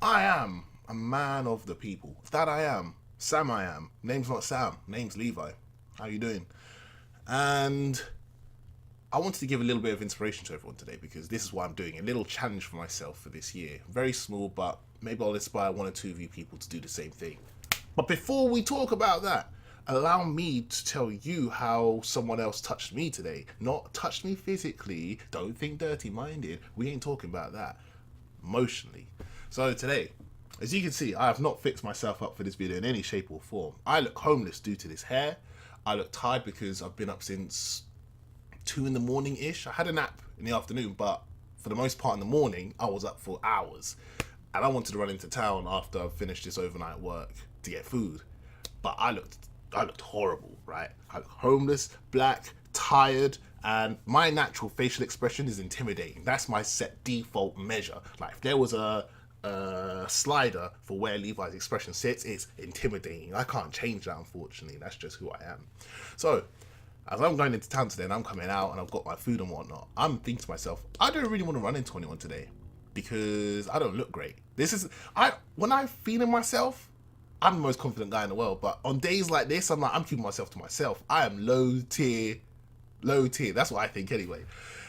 I am a man of the people. That I am. Sam I am. Name's not Sam. Name's Levi. How you doing? And I wanted to give a little bit of inspiration to everyone today because this is what I'm doing. A little challenge for myself for this year. Very small, but maybe I'll inspire one or two of you people to do the same thing. But before we talk about that, allow me to tell you how someone else touched me today. Not touched me physically. Don't think dirty minded. We ain't talking about that. Emotionally. So today, as you can see, I have not fixed myself up for this video in any shape or form. I look homeless due to this hair. I look tired because I've been up since 2 in the morning-ish. I had a nap in the afternoon, but for the most part in the morning, I was up for hours. And I wanted to run into town after I finished this overnight work to get food. But I looked horrible, right? I looked homeless, black, tired, and my natural facial expression is intimidating. That's my set default measure. Like if there was a slider for where Levi's expression sits, it's intimidating. I can't change that, unfortunately. That's just who I am. So as I'm going into town today and I'm coming out and I've got my food and whatnot, I'm thinking to myself, I don't really want to run into anyone today because I don't look great. When I feel in myself, I'm the most confident guy in the world, but on days like this, I'm keeping myself to myself. I am low tier. That's what I think anyway.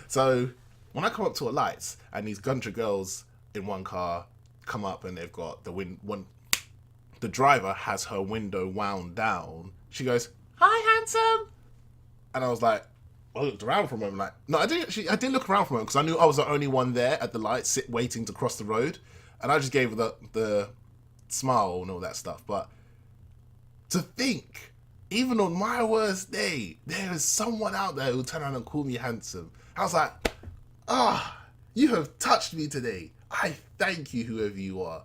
So when I come up to a lights and these country girls in one car come up and they've got the driver has her window wound down. She goes, "Hi, handsome," and I was like, I looked around for a moment, like, no, I didn't look around for a moment because I knew I was the only one there at the light, waiting to cross the road, and I just gave her the smile and all that stuff. But to think, even on my worst day, there is someone out there who turn around and call me handsome. I was like, you have touched me today. I thank you, whoever you are.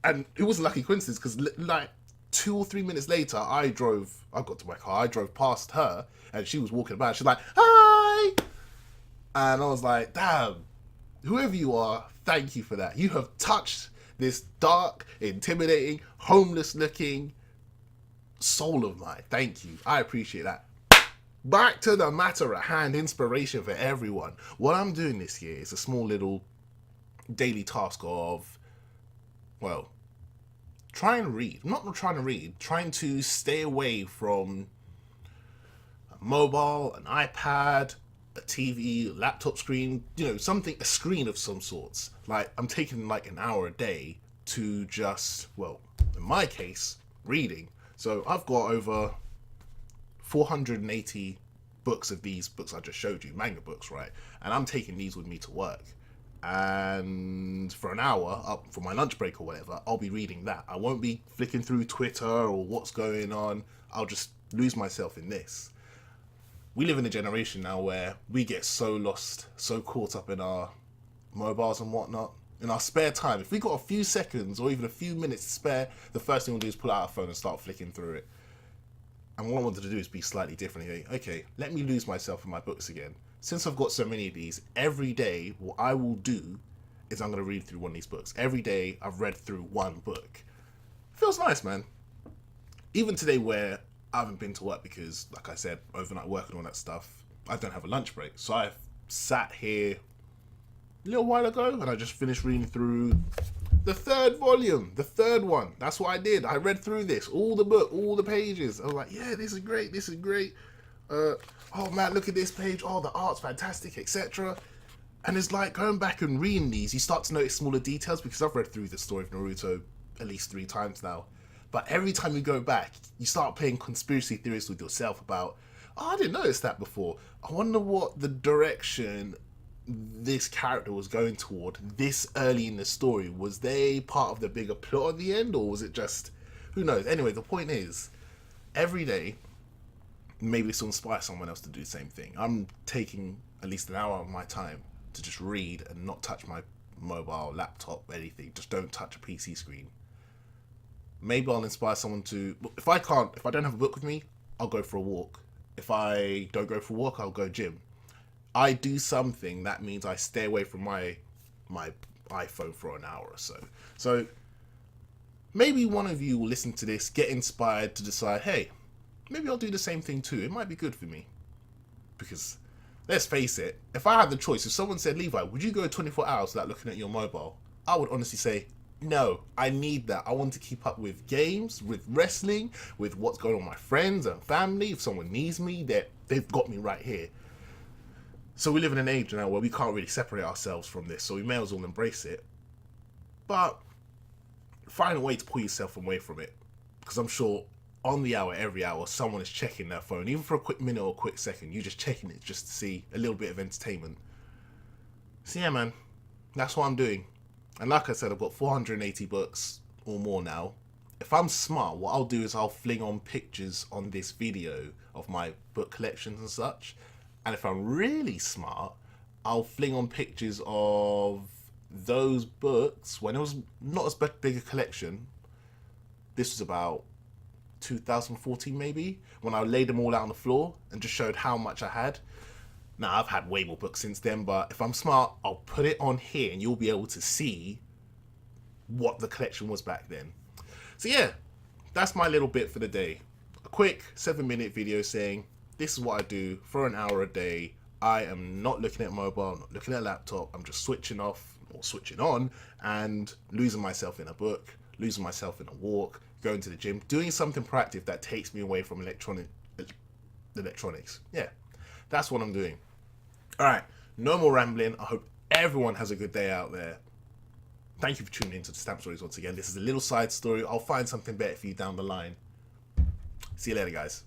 And it was a lucky coincidence because like 2 or 3 minutes later, I got to my car, I drove past her and she was walking about. She's like, "Hi." And I was like, damn, whoever you are, thank you for that. You have touched this dark, intimidating, homeless looking soul of mine. Thank you. I appreciate that. Back to the matter at hand, inspiration for everyone. What I'm doing this year is a small little daily task of, well, trying to stay away from a mobile, an iPad, a TV, laptop screen, a screen of some sorts. Like, I'm taking like an hour a day to just, well, in my case, reading. So I've got over 480 books of these books I just showed you, manga books, right? And I'm taking these with me to work. And for an hour, up for my lunch break or whatever, I'll be reading that. I won't be flicking through Twitter or what's going on. I'll just lose myself in this. We live in a generation now where we get so lost, so caught up in our mobiles and whatnot. In our spare time, if we got a few seconds or even a few minutes to spare, the first thing we'll do is pull out our phone and start flicking through it. And what I wanted to do is be slightly different. Okay, let me lose myself in my books again. Since I've got so many of these, every day what I will do is I'm going to read through one of these books. Every day I've read through one book. Feels nice, man. Even today where I haven't been to work because, like I said, overnight work and all that stuff, I don't have a lunch break. So I sat here a little while ago and I just finished reading through the 3rd volume, the 3rd one. That's what I did. I read through this, all the book, all the pages. I was like, yeah, this is great. Oh man, look at this page. Oh, the art's fantastic, etc. And it's like going back and reading these, you start to notice smaller details because I've read through the story of Naruto at least 3 times now. But every time you go back, you start playing conspiracy theories with yourself about, oh, I didn't notice that before. I wonder what the direction this character was going toward this early in the story. Was they part of the bigger plot at the end, or was it just, who knows? Anyway, the point is, every day, maybe this will inspire someone else to do the same thing. I'm taking at least an hour of my time to just read and not touch my mobile, laptop, anything. Just don't touch a PC screen. Maybe I'll inspire someone to, if I don't have a book with me, I'll go for a walk. If I don't go for a walk, I'll go gym. I do something that means I stay away from my iPhone for an hour or so. So maybe one of you will listen to this, get inspired to decide, hey, maybe I'll do the same thing too. It might be good for me. Because let's face it, if I had the choice, if someone said, Levi, would you go 24 hours without looking at your mobile? I would honestly say, No, I need that. I want to keep up with games, with wrestling, with what's going on with my friends and family. If someone needs me, they've got me right here. So we live in an age now where we can't really separate ourselves from this, so we may as well embrace it. But find a way to pull yourself away from it. Because I'm sure on the hour, every hour, someone is checking their phone, even for a quick minute or a quick second. You're just checking it just to see a little bit of entertainment. So yeah, man, that's what I'm doing. And like I said, I've got 480 books or more now. If I'm smart, what I'll do is I'll fling on pictures on this video of my book collections and such. And if I'm really smart, I'll fling on pictures of those books when it was not as big a collection. This was about 2014 maybe, when I laid them all out on the floor and just showed how much I had. Now, I've had way more books since then, but if I'm smart, I'll put it on here and you'll be able to see what the collection was back then. So yeah, that's my little bit for the day. A quick 7-minute video saying, this is what I do for an hour a day. I am not looking at mobile, not looking at laptop. I'm just switching off or switching on and losing myself in a book, losing myself in a walk, going to the gym, doing something proactive that takes me away from electronics. Yeah, that's what I'm doing. All right, no more rambling. I hope everyone has a good day out there. Thank you for tuning into the Stamp Stories once again. This is a little side story. I'll find something better for you down the line. See you later, guys.